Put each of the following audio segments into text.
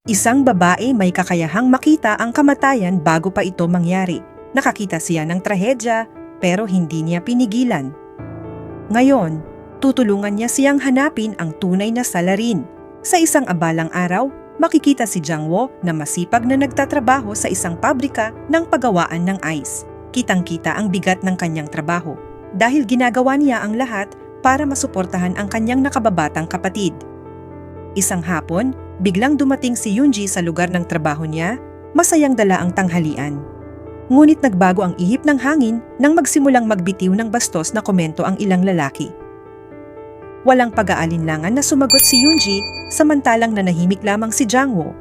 Isang babae may kakayahang makita ang kamatayan bago pa ito mangyari. Nakakita siya ng trahedya pero hindi niya pinigilan. Ngayon, tutulungan niya siyang hanapin ang tunay na salarin. Sa isang abalang araw, makikita si Jang-woo na masipag na nagtatrabaho sa isang pabrika ng paggawaan ng ice. Kitang-kita ang bigat ng kanyang trabaho dahil ginagawa niya ang lahat para masuportahan ang kanyang nakababatang kapatid. Isang hapon, biglang dumating si Yoonji sa lugar ng trabaho niya, masayang dala ang tanghalian. Ngunit nagbago ang ihip ng hangin nang magsimulang magbitiw ng bastos na komento ang ilang lalaki. Walang pag-aalinlangan na sumagot si Yoonji, samantalang nanahimik lamang si Jang-woo.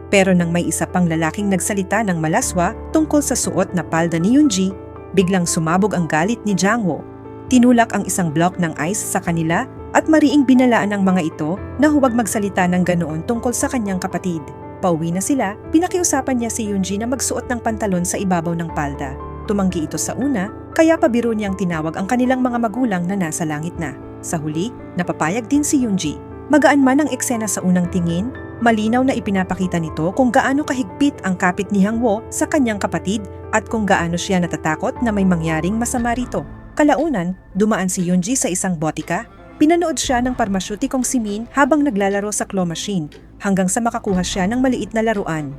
Pero nang may isa pang lalaking nagsalita ng malaswa tungkol sa suot na palda ni Yoonji, biglang sumabog ang galit ni Jang-woo. Tinulak ang isang block ng ice sa kanila at mariing binalaan ng mga ito na huwag magsalita ng ganoon tungkol sa kanyang kapatid. Pauwi na sila, pinakiusapan niya si Yoonji na magsuot ng pantalon sa ibabaw ng palda. Tumanggi ito sa una, kaya pabiro niyang tinawag ang kanilang mga magulang na nasa langit na. Sa huli, napapayag din si Yoonji. Magaan man ang eksena sa unang tingin, malinaw na ipinapakita nito kung gaano kahigpit ang kapit ni Jang-woo sa kanyang kapatid at kung gaano siya natatakot na may mangyaring masama rito. Kalaunan, dumaan si Yoonji sa isang botika. Pinanood siya ng parmasyutikong si Min habang naglalaro sa claw machine hanggang sa makakuha siya ng maliit na laruan.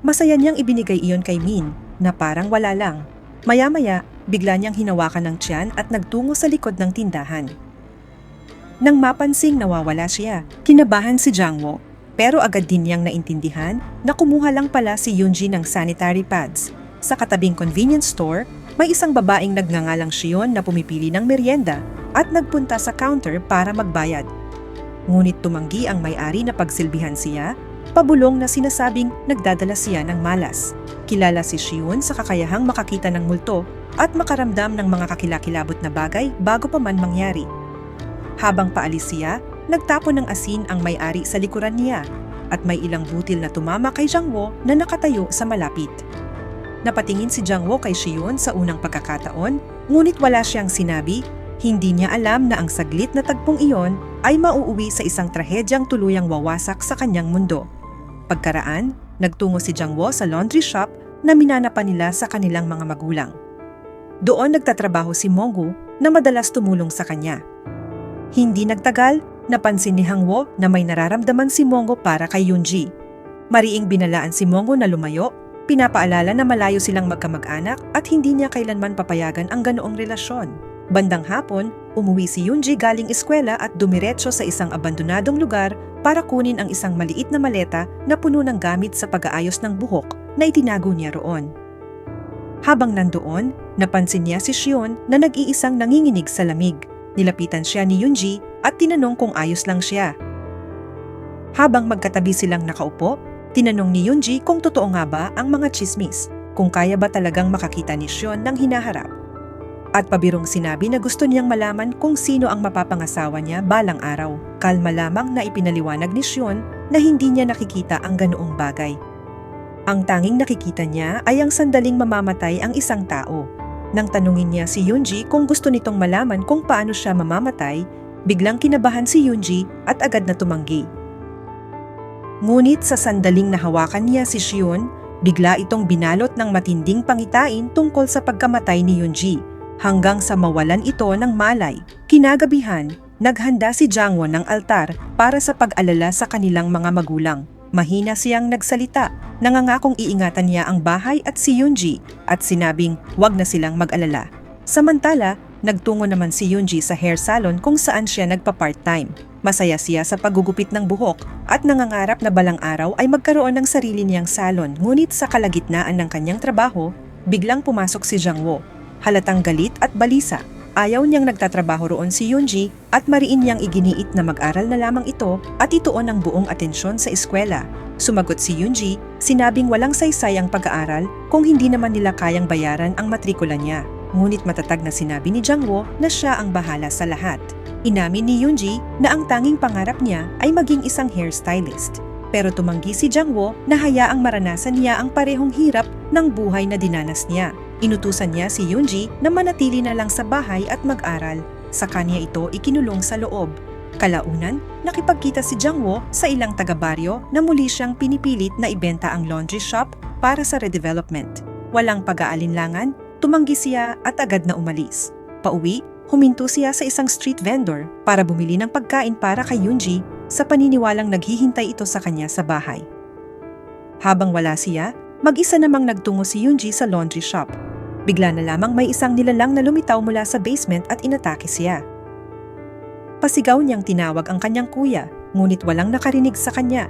Masaya niyang ibinigay iyon kay Min na parang wala lang. Maya-maya, bigla niyang hinawakan ng tiyan at nagtungo sa likod ng tindahan. Nang mapansing nawawala siya, kinabahan si Jang-woo. Pero agad din niyang naintindihan na kumuha lang pala si Yoonji ng sanitary pads. Sa katabing convenience store, may isang babaeng nagngangalang Shion na pumipili ng merienda at nagpunta sa counter para magbayad. Ngunit tumanggi ang may-ari na pagsilbihan siya, pabulong na sinasabing nagdadala siya ng malas. Kilala si Shion sa kakayahang makakita ng multo at makaramdam ng mga kakilakilabot na bagay bago pa man mangyari. Habang paalis siya, nagtapon ng asin ang may-ari sa likuran niya at may ilang butil na tumama kay Jang-woo na nakatayo sa malapit. Napatingin si Jang-woo kay Shion sa unang pagkakataon, ngunit wala siyang sinabi. Hindi niya alam na ang saglit na tagpong iyon ay mauuwi sa isang trahedyang tuluyang wawasak sa kanyang mundo. Pagkaraan, nagtungo si Jang-woo sa laundry shop na minanapan nila sa kanilang mga magulang. Doon nagtatrabaho si Monggu na madalas tumulong sa kanya. Hindi nagtagal, napansin ni Jang-woo na may nararamdaman si Monggu para kay Yoonji. Mariing binalaan si Monggu na lumayo, pinapaalala na malayo silang magkamag-anak at hindi niya kailanman papayagan ang ganoong relasyon. Bandang hapon, umuwi si Yoonji galing eskwela at dumiretso sa isang abandonadong lugar para kunin ang isang maliit na maleta na puno ng gamit sa pag-aayos ng buhok na itinago niya roon. Habang nandoon, napansin niya si Shion na nag-iisang nanginginig sa lamig. Nilapitan siya ni Yoonji at tinanong kung ayos lang siya. Habang magkatabi silang nakaupo, tinanong ni Yoonji kung totoo nga ba ang mga tsismis, kung kaya ba talagang makakita ni Shion ng hinaharap. At pabirong sinabi na gusto niyang malaman kung sino ang mapapangasawa niya balang araw. Kalma lamang na ipinaliwanag ni Shion na hindi niya nakikita ang ganoong bagay. Ang tanging nakikita niya ay ang sandaling mamamatay ang isang tao. Nang tanungin niya si Yoonji kung gusto nitong malaman kung paano siya mamamatay, biglang kinabahan si Yoonji at agad na tumanggi. Ngunit sa sandaling nahawakan niya si Shion, bigla itong binalot ng matinding pangitain tungkol sa pagkamatay ni Yoonji. Hanggang sa mawalan ito ng malay. Kinagabihan, naghanda si Jang-woo ng altar para sa pag-alala sa kanilang mga magulang. Mahina siyang nagsalita, nangangakong iingatan niya ang bahay at si Yoonji at sinabing wag na silang mag-alala. Samantala, nagtungo naman si Yoonji sa hair salon kung saan siya nagpa-part-time. Masaya siya sa paggugupit ng buhok at nangangarap na balang araw ay magkaroon ng sarili niyang salon. Ngunit sa kalagitnaan ng kanyang trabaho, biglang pumasok si Jang-woo. Halatang galit at balisa. Ayaw niyang nagtatrabaho roon si Yoonji at mariin niyang iginiit na mag-aral na lamang ito at ituon ang buong atensyon sa eskwela. Sumagot si Yoonji, sinabing walang saysay ang pag-aaral kung hindi naman nila kayang bayaran ang matrikula niya. Ngunit matatag na sinabi ni Jang-woo na siya ang bahala sa lahat. Inamin ni Yoonji na ang tanging pangarap niya ay maging isang hairstylist. Pero tumanggi si Jang-woo na hayaang maranasan niya ang parehong hirap ng buhay na dinanas niya. Inutusan niya si Yoonji na manatili na lang sa bahay at mag-aral. Sa kanya ito ikinulong sa loob. Kalaunan, nakipagkita si Jiang Wo sa ilang taga-baryo na muli siyang pinipilit na ibenta ang laundry shop para sa redevelopment. Walang pag-aalinlangan, tumanggi siya at agad na umalis. Pauwi, huminto siya sa isang street vendor para bumili ng pagkain para kay Yoonji sa paniniwalang naghihintay ito sa kanya sa bahay. Habang wala siya, mag-isa namang nagtungo si Yoonji sa laundry shop. Bigla na lamang may isang nilalang na lumitaw mula sa basement at inatake siya. Pasigaw niyang tinawag ang kanyang kuya, ngunit walang nakarinig sa kanya.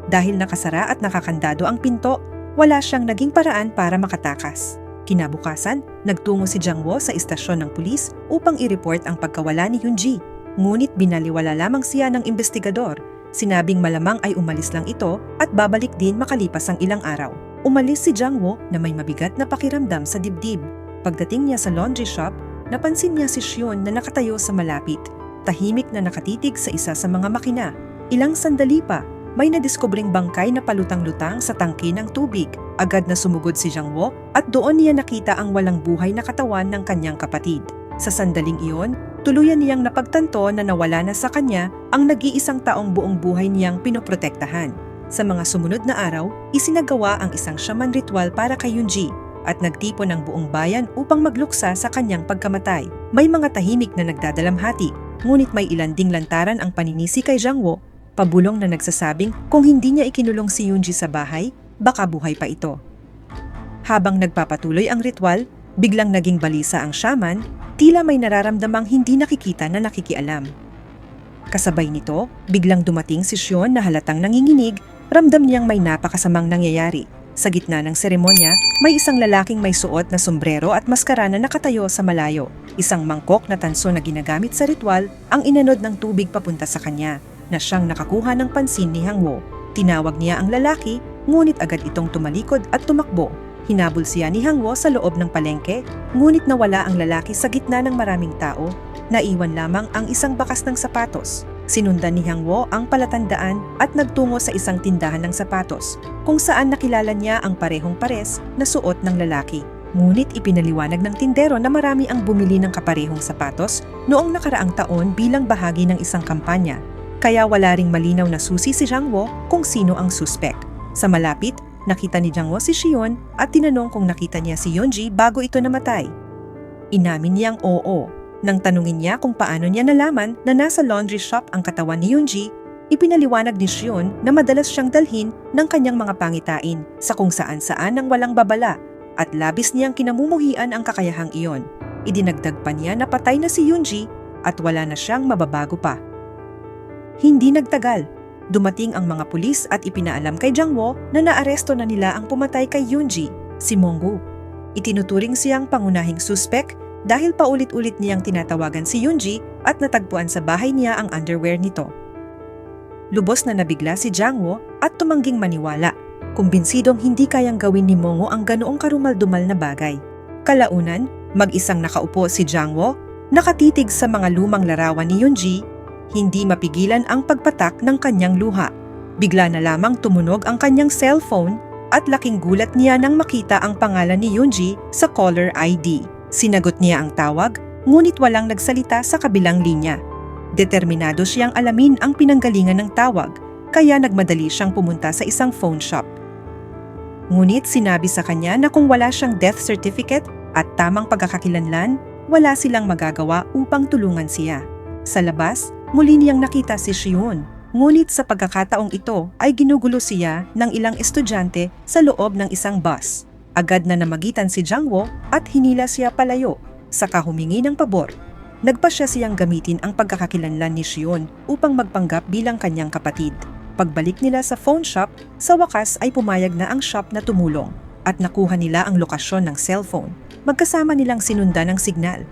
Dahil nakasara at nakakandado ang pinto, wala siyang naging paraan para makatakas. Kinabukasan, nagtungo si Jiang Wo sa istasyon ng pulis upang i-report ang pagkawala ni Yoonji. Ngunit binaliwala lamang siya ng investigador. Sinabing malamang ay umalis lang ito at babalik din makalipas ang ilang araw. Umalis si Jiang Wo na may mabigat na pakiramdam sa dibdib. Pagdating niya sa laundry shop, napansin niya si Xion na nakatayo sa malapit. Tahimik na nakatitig sa isa sa mga makina. Ilang sandali pa, may nadiskobring bangkay na palutang-lutang sa tangke ng tubig. Agad na sumugod si Jiang Wo at doon niya nakita ang walang buhay na katawan ng kanyang kapatid. Sa sandaling iyon, tuluyan niyang napagtanto na nawala na sa kanya ang nag-iisang taong buong buhay niyang pinoprotektahan. Sa mga sumunod na araw, isinagawa ang isang shaman ritual para kay Yoonji at nagtipon ng buong bayan upang magluksa sa kanyang pagkamatay. May mga tahimik na nagdadalamhati, ngunit may ilan ding lantaran ang paninisi kay Jiang Wo, pabulong na nagsasabing kung hindi niya ikinulong si Yoonji sa bahay, baka buhay pa ito. Habang nagpapatuloy ang ritual, biglang naging balisa ang shaman, tila may nararamdamang hindi nakikita na nakikialam. Kasabay nito, biglang dumating si Xion na halatang nanginginig, ramdam niyang may napakasamang nangyayari. Sa gitna ng seremonya, may isang lalaking may suot na sombrero at maskara na nakatayo sa malayo. Isang mangkok na tanso na ginagamit sa ritual ang inanod ng tubig papunta sa kanya, na siyang nakakuha ng pansin ni Jiang Wo. Tinawag niya ang lalaki, ngunit agad itong tumalikod at tumakbo. Hinabol siya ni Jiang Wo sa loob ng palengke, ngunit nawala ang lalaki sa gitna ng maraming tao. Naiwan lamang ang isang bakas ng sapatos. Sinundan ni Jiang Wo ang palatandaan at nagtungo sa isang tindahan ng sapatos, kung saan nakilala niya ang parehong pares na suot ng lalaki. Ngunit ipinaliwanag ng tindero na marami ang bumili ng kaparehong sapatos noong nakaraang taon bilang bahagi ng isang kampanya. Kaya wala ring malinaw na susi si Jiang Wo kung sino ang suspek. Sa malapit, nakita ni Jiang Wo si Xion at tinanong kung nakita niya si Yoonji bago ito namatay. Inamin niyang oo. Nang tanungin niya kung paano niya nalaman na nasa laundry shop ang katawan ni Yoonji, ipinaliwanag ni Xion na madalas siyang dalhin ng kanyang mga pangitain sa kung saan-saan ng walang babala at labis niyang kinamumuhian ang kakayahang iyon. Idinagdag pa niya na patay na si Yoonji at wala na siyang mababago pa. Hindi nagtagal, dumating ang mga pulis at ipinaalam kay Jiang Wo na naaresto na nila ang pumatay kay Yoonji, si Monggu. Itinuturing siyang pangunahing suspek dahil paulit-ulit niyang tinatawagan si Yoonji at natagpuan sa bahay niya ang underwear nito. Lubos na nabigla si Jiang Wo at tumangging maniwala, kumbinsidong hindi kayang gawin ni Monggu ang ganoong karumal-dumal na bagay. Kalaunan, mag-isang nakaupo si Jiang Wo, nakatitig sa mga lumang larawan ni Yoonji, hindi mapigilan ang pagpatak ng kanyang luha. Bigla na lamang tumunog ang kanyang cellphone at laking gulat niya nang makita ang pangalan ni Yoonji sa caller ID. Sinagot niya ang tawag, ngunit walang nagsalita sa kabilang linya. Determinado siyang alamin ang pinanggalingan ng tawag, kaya nagmadali siyang pumunta sa isang phone shop. Ngunit sinabi sa kanya na kung wala siyang death certificate at tamang pagkakakilanlan, wala silang magagawa upang tulungan siya. Sa labas, muli niyang nakita si Xion, ngunit sa pagkakataong ito ay ginugulo siya ng ilang estudyante sa loob ng isang bus. Agad na namagitan si Jiang Wo at hinila siya palayo, saka humingi ng pabor. Nagpasya siyang gamitin ang pagkakakilanlan ni Xion upang magpanggap bilang kanyang kapatid. Pagbalik nila sa phone shop, sa wakas ay pumayag na ang shop na tumulong at nakuha nila ang lokasyon ng cellphone. Magkasama nilang sinundan ang signal.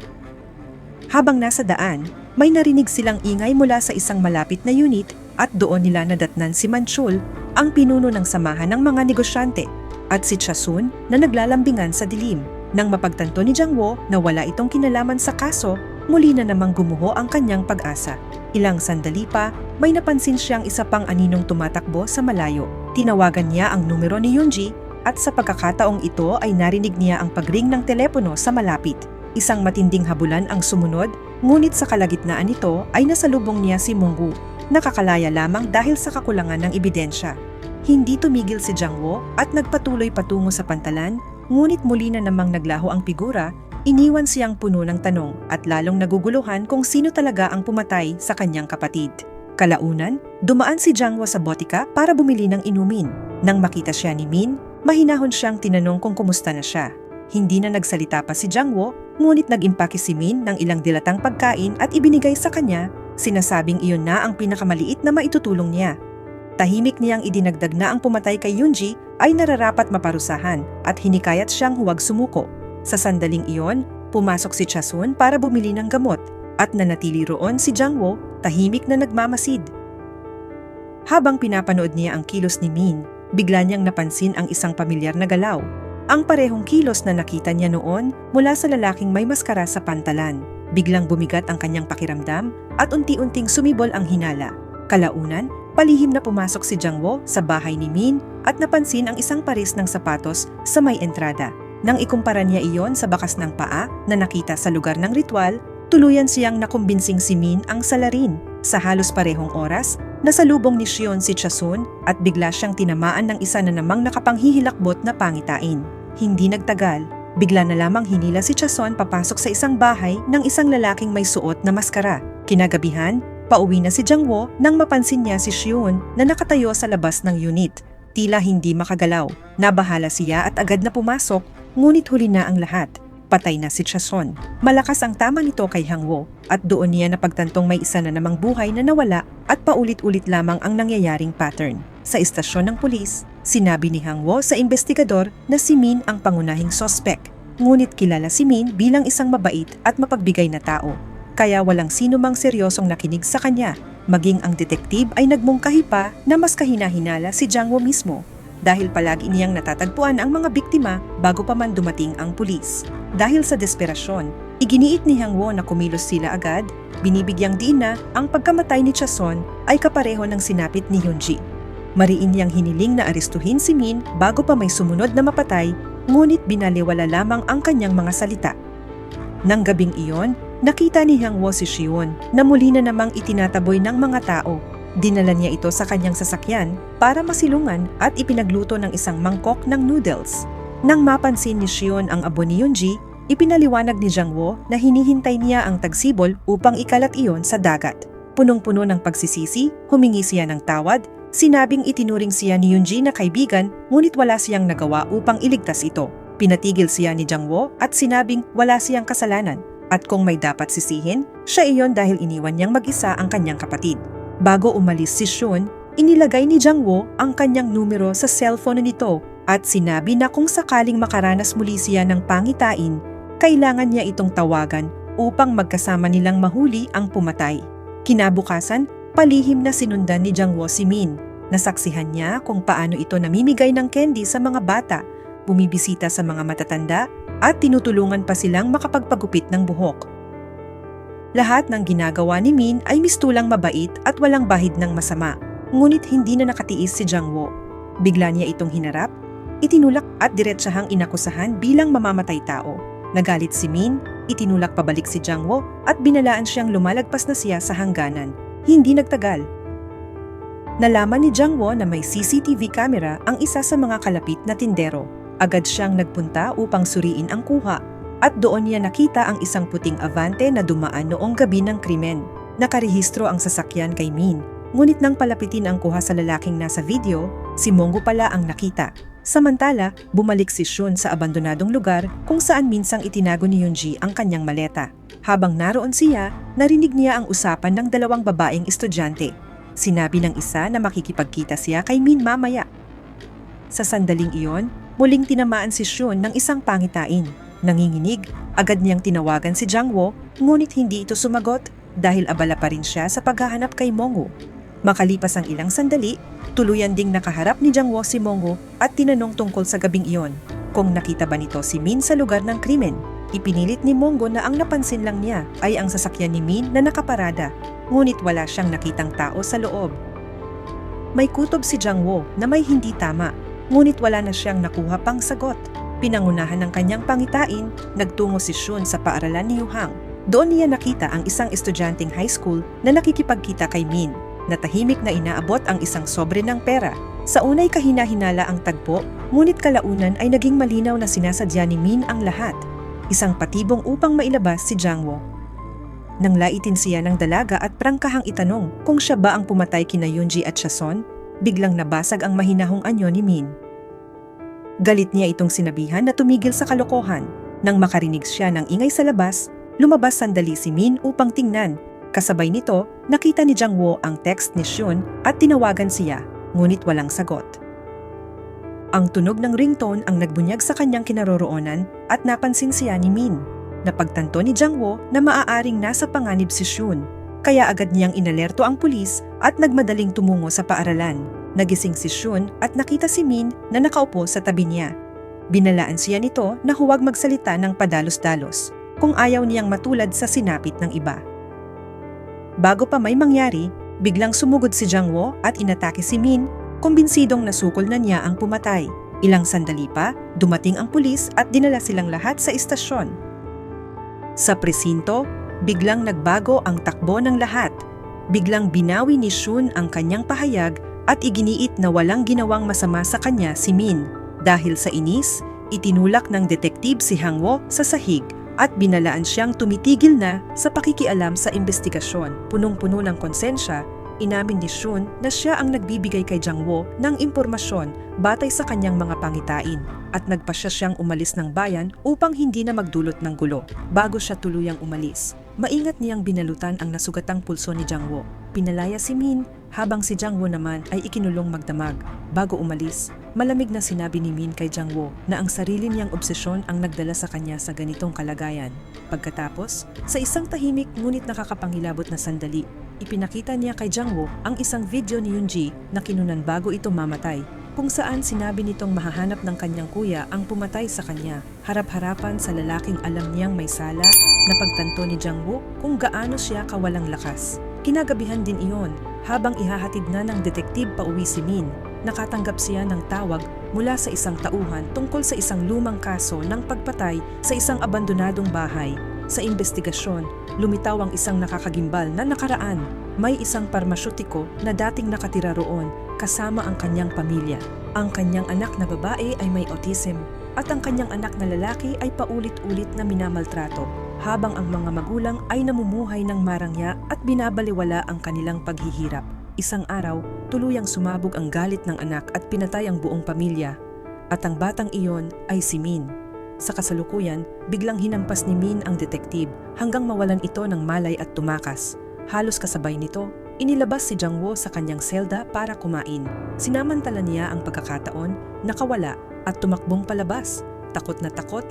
Habang nasa daan, may narinig silang ingay mula sa isang malapit na unit at doon nila nadatnan si Manchul, ang pinuno ng samahan ng mga negosyante, at si Chasun na naglalambingan sa dilim. Nang mapagtanto ni Jiang Wo na wala itong kinalaman sa kaso, muli na namang gumuho ang kanyang pag-asa. Ilang sandali pa, may napansin siyang isa pang aninong tumatakbo sa malayo. Tinawagan niya ang numero ni Yoonji at sa pagkakataong ito ay narinig niya ang pagring ng telepono sa malapit. Isang matinding habulan ang sumunod, ngunit sa kalagitnaan nito ay nasalubong niya si Munggu, nakakalaya lamang dahil sa kakulangan ng ebidensya. Hindi tumigil si Jiang Wo at nagpatuloy patungo sa pantalan, ngunit muli na namang naglaho ang figura, iniwan siyang puno ng tanong at lalong naguguluhan kung sino talaga ang pumatay sa kanyang kapatid. Kalaunan, dumaan si Jiang Wo sa botika para bumili ng inumin. Nang makita siya ni Min, mahinahon siyang tinanong kung kumusta na siya. Hindi na nagsalita pa si Jiang Wo, ngunit nag-impake si Min ng ilang dilatang pagkain at ibinigay sa kanya, sinasabing iyon na ang pinakamaliit na maitutulong niya. Tahimik niyang idinagdag na ang pumatay kay Yunji ay nararapat maparusahan at hinikayat siyang huwag sumuko. Sa sandaling iyon, pumasok si Chasun para bumili ng gamot at nanatili roon si Jiang Wo, tahimik na nagmamasid. Habang pinapanood niya ang kilos ni Min, bigla niyang napansin ang isang pamilyar na galaw. Ang parehong kilos na nakita niya noon mula sa lalaking may maskara sa pantalan. Biglang bumigat ang kanyang pakiramdam at unti-unting sumibol ang hinala. Kalaunan, palihim na pumasok si Jiang Wo sa bahay ni Min at napansin ang isang pares ng sapatos sa may entrada. Nang ikumpara niya iyon sa bakas ng paa na nakita sa lugar ng ritual, tuluyan siyang nakumbinsing si Min ang salarin. Sa halos parehong oras, nasalubong ni Xion si Chasun at bigla siyang tinamaan ng isa na namang nakapanghihilakbot na pangitain. Hindi nagtagal, bigla na lamang hinila si Chasun papasok sa isang bahay ng isang lalaking may suot na maskara. Kinagabihan, pauwi na si Jiang Wo nang mapansin niya si Xion na nakatayo sa labas ng unit. Tila hindi makagalaw. Nabahala siya at agad na pumasok, ngunit huli na ang lahat. Patay na si Chasun. Malakas ang tama nito kay Hang Wo at doon niya napagtantong may isa na namang buhay na nawala at paulit-ulit lamang ang nangyayaring pattern. Sa istasyon ng pulis, sinabi ni Hang Wo sa investigador na si Min ang pangunahing sospek. Ngunit kilala si Min bilang isang mabait at mapagbigay na tao. Kaya walang sino mang seryosong nakinig sa kanya. Maging ang detektib ay nagmungkahi pa na mas kahina-hinala si Jiang Wo mismo. Dahil palagi niyang natatagpuan ang mga biktima bago pa man dumating ang pulis. Dahil sa desperasyon, iginiit ni Hang Wo na kumilos sila agad, binibigyang diin na ang pagkamatay ni Chasun ay kapareho ng sinapit ni Yunji. Mariin niyang hiniling na arestuhin si Min bago pa may sumunod na mapatay, ngunit binaliwala lamang ang kanyang mga salita. Nang gabing iyon, nakita ni Hang Wo si Xion na muli na namang itinataboy ng mga tao. Dinala niya ito sa kanyang sasakyan para masilungan at ipinagluto ng isang mangkok ng noodles. Nang mapansin ni Xion ang abo ni Yunji, ipinaliwanag ni Jiang Wo na hinihintay niya ang tagsibol upang ikalat iyon sa dagat. Punong-puno ng pagsisisi, humingi siya ng tawad, sinabing itinuring siya ni Yunji na kaibigan ngunit wala siyang nagawa upang iligtas ito. Pinatigil siya ni Jiang Wo at sinabing wala siyang kasalanan at kung may dapat sisihin, siya iyon dahil iniwan niyang mag-isa ang kanyang kapatid. Bago umalis si Xion, inilagay ni Jiang Wo ang kanyang numero sa cellphone nito at sinabi na kung sakaling makaranas muli siya ng pangitain, kailangan niya itong tawagan upang magkasama nilang mahuli ang pumatay. Kinabukasan, palihim na sinundan ni Jiang Wo si Min. Nasaksihan niya kung paano ito namimigay ng candy sa mga bata, bumibisita sa mga matatanda at tinutulungan pa silang makapagpagupit ng buhok. Lahat ng ginagawa ni Min ay mistulang mabait at walang bahid ng masama, ngunit hindi na nakatiis si Jiang Wo. Bigla niya itong hinarap, itinulak at diretsahang inakusahan bilang mamamatay tao. Nagalit si Min, itinulak pabalik si Jiang Wo at binalaan siyang lumalagpas na siya sa hangganan. Hindi nagtagal. Nalaman ni Jiang Wo na may CCTV camera ang isa sa mga kalapit na tindero. Agad siyang nagpunta upang suriin ang kuha. At doon niya nakita ang isang puting Avante na dumaan noong gabi ng krimen. Nakarehistro ang sasakyan kay Min, ngunit nang palapitin ang kuha sa lalaking nasa video, si Munggu pala ang nakita. Samantala, bumalik si Xion sa abandonadong lugar kung saan minsang itinago ni Yunji ang kanyang maleta. Habang naroon siya, narinig niya ang usapan ng dalawang babaeng estudyante. Sinabi ng isa na makikipagkita siya kay Min mamaya. Sa sandaling iyon, muling tinamaan si Xion ng isang pangitain. Nanginginig, agad niyang tinawagan si Jiang Wo, ngunit hindi ito sumagot dahil abala pa rin siya sa paghahanap kay Munggu. Makalipas ang ilang sandali, tuluyan ding nakaharap ni Jiang Wo si Munggu at tinanong tungkol sa gabing iyon. Kung nakita ba nito si Min sa lugar ng krimen, ipinilit ni Munggu na ang napansin lang niya ay ang sasakyan ni Min na nakaparada, ngunit wala siyang nakitang tao sa loob. May kutob si Jiang Wo na may hindi tama, ngunit wala na siyang nakuha pang sagot. Pinangunahan ng kanyang pangitain, nagtungo si Shun sa paaralan ni Yuhang. Doon niya nakita ang isang estudyanteng high school na nakikipagkita kay Min, na tahimik na inaabot ang isang sobre ng pera. Sa unay kahina-hinala ang tagpo, ngunit kalaunan ay naging malinaw na sinasadya ni Min ang lahat. Isang patibong upang mailabas si Jangwo. Nang laitin siya ng dalaga at prangkahang itanong kung siya ba ang pumatay kina Yoonji at Chason, biglang nabasag ang mahinahong anyo ni Min. Galit niya itong sinabihan na tumigil sa kalokohan. Nang makarinig siya ng ingay sa labas, lumabas sandali si Min upang tingnan. Kasabay nito, nakita ni Jangwo ang text ni Shun at tinawagan siya, ngunit walang sagot. Ang tunog ng ringtone ang nagbunyag sa kanyang kinaroroonan at napansin siya ni Min. Napagtanto ni Jangwo na maaaring nasa panganib si Shun, kaya agad niyang inalerto ang pulis at nagmadaling tumungo sa paaralan. Nagising si Shun at nakita si Min na nakaupo sa tabi niya. Binalaan siya nito na huwag magsalita ng padalos-dalos kung ayaw niyang matulad sa sinapit ng iba. Bago pa may mangyari, biglang sumugod si Jangwo at inatake si Min, kumbinsidong nasukol na niya ang pumatay. Ilang sandali pa, dumating ang pulis at dinala silang lahat sa istasyon. Sa presinto, biglang nagbago ang takbo ng lahat. Biglang binawi ni Shun ang kanyang pahayag at iginiit na walang ginawang masama sa kanya si Min. Dahil sa inis, itinulak ng detektib si Hangwo sa sahig at binalaan siyang tumitigil na sa pakikialam sa investigasyon. Punong-puno ng konsensya, inamin ni Shun na siya ang nagbibigay kay Jangwo ng impormasyon batay sa kanyang mga pangitain at nagpasya siyang umalis ng bayan upang hindi na magdulot ng gulo. Bago siya tuluyang umalis, maingat niyang binalutan ang nasugatang pulso ni Jangwo. Pinalaya si Min habang si Jangwo naman ay ikinulong magdamag. Bago umalis, malamig na sinabi ni Min kay Jangwo na ang sarili niyang obsesyon ang nagdala sa kanya sa ganitong kalagayan. Pagkatapos, sa isang tahimik ngunit nakakapangilabot na sandali, ipinakita niya kay Jangwo ang isang video ni Yoonji na kinunan bago ito mamatay, kung saan sinabi nitong mahahanap ng kanyang kuya ang pumatay sa kanya. Harap-harapan sa lalaking alam niyang may sala, napagtanto ni Jangwo kung gaano siya kawalang lakas. Kinagabihan din iyon, habang ihahatid na ng detektib pauwi si Min, nakatanggap siya ng tawag mula sa isang tauhan tungkol sa isang lumang kaso ng pagpatay sa isang abandonadong bahay. Sa investigasyon, lumitaw ang isang nakakagimbal na nakaraan. May isang parmasyutiko na dating nakatira roon kasama ang kanyang pamilya. Ang kanyang anak na babae ay may autism at ang kanyang anak na lalaki ay paulit-ulit na minamaltrato, habang ang mga magulang ay namumuhay ng marangya at binabaliwala ang kanilang paghihirap. Isang araw, tuluyang sumabog ang galit ng anak at pinatay ang buong pamilya. At ang batang iyon ay si Min. Sa kasalukuyan, biglang hinampas ni Min ang detektib hanggang mawalan ito ng malay at tumakas. Halos kasabay nito, inilabas si Jangwo sa kanyang selda para kumain. Sinamantala niya ang pagkakataon, nakawala at tumakbong palabas. Takot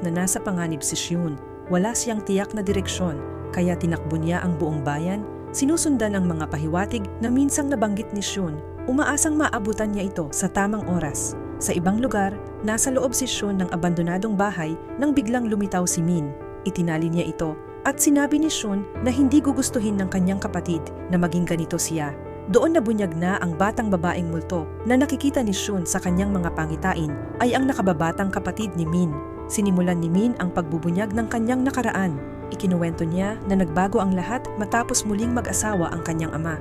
na nasa panganib si Shun. Wala siyang tiyak na direksyon, kaya tinakbo niya ang buong bayan, sinusundan ang mga pahiwatig na minsang nabanggit ni Shun. Umaasang maabutan niya ito sa tamang oras. Sa ibang lugar, nasa loob si Shun ng abandonadong bahay nang biglang lumitaw si Min. Itinali niya ito at sinabi ni Shun na hindi gugustuhin ng kanyang kapatid na maging ganito siya. Doon nabunyag na ang batang babaeng multo na nakikita ni Shun sa kanyang mga pangitain ay ang nakababatang kapatid ni Min. Sinimulan ni Min ang pagbubunyag ng kanyang nakaraan. Ikinuwento niya na nagbago ang lahat matapos muling mag-asawa ang kanyang ama.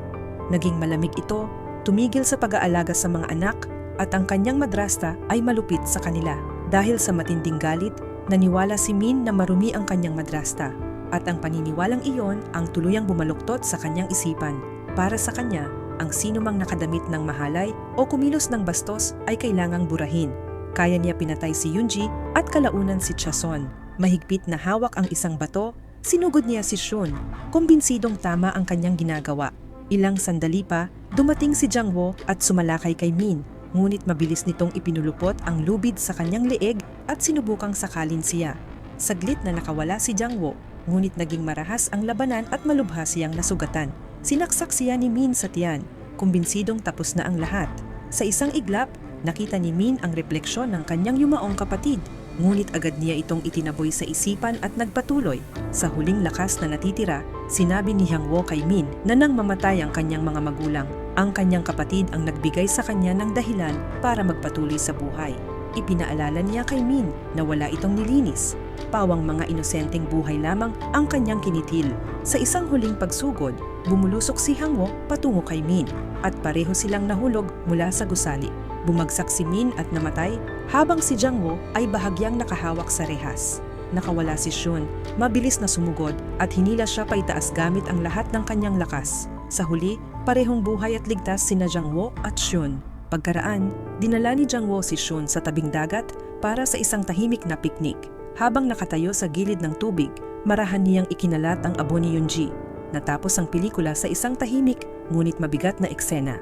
Naging malamig ito, tumigil sa pag-aalaga sa mga anak, at ang kanyang madrasta ay malupit sa kanila. Dahil sa matinding galit, naniwala si Min na marumi ang kanyang madrasta. At ang paniniwalang iyon ang tuluyang bumaluktot sa kanyang isipan. Para sa kanya, ang sinumang nakadamit ng mahalay o kumilos ng bastos ay kailangang burahin. Kaya niya pinatay si Yoonji at kalaunan si Chason. Mahigpit na hawak ang isang bato, sinugod niya si Shun. Kumbinsidong tama ang kanyang ginagawa. Ilang sandali pa, dumating si Jangwo at sumalakay kay Min. Ngunit mabilis nitong ipinulupot ang lubid sa kanyang leeg at sinubukang sakalin siya. Saglit na nakawala si Jangwo, ngunit naging marahas ang labanan at malubha siyang nasugatan. Sinaksak siya ni Min sa tiyan. Kumbinsidong tapos na ang lahat. Sa isang iglap, nakita ni Min ang refleksyon ng kanyang yumaong kapatid, ngunit agad niya itong itinaboy sa isipan at nagpatuloy. Sa huling lakas na natitira, sinabi ni Hangwo kay Min na nang mamatay ang kanyang mga magulang, ang kanyang kapatid ang nagbigay sa kanya ng dahilan para magpatuloy sa buhay. Ipinaalala niya kay Min na wala itong nilinis. Pawang mga inosenteng buhay lamang ang kanyang kinitil. Sa isang huling pagsugod, bumulusok si Hangwo patungo kay Min at pareho silang nahulog mula sa gusali. Bumagsak si Min at namatay habang si Jangwo ay bahagyang nakahawak sa rehas. Nakawala si Shun, mabilis na sumugod at hinila siya paitaas gamit ang lahat ng kanyang lakas. Sa huli, parehong buhay at ligtas sina Jangwo at Shun. Pagkaraan, dinala ni Jangwo si Shun sa tabing dagat para sa isang tahimik na piknik. Habang nakatayo sa gilid ng tubig, marahan niyang ikinalat ang abo ni Yunji. Natapos ang pelikula sa isang tahimik ngunit mabigat na eksena.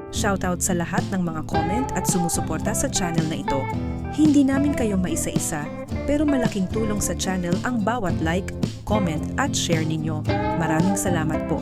Shoutout sa lahat ng mga comment at sumusuporta sa channel na ito. Hindi namin kayo maisa-isa, pero malaking tulong sa channel ang bawat like, comment at share ninyo. Maraming salamat po.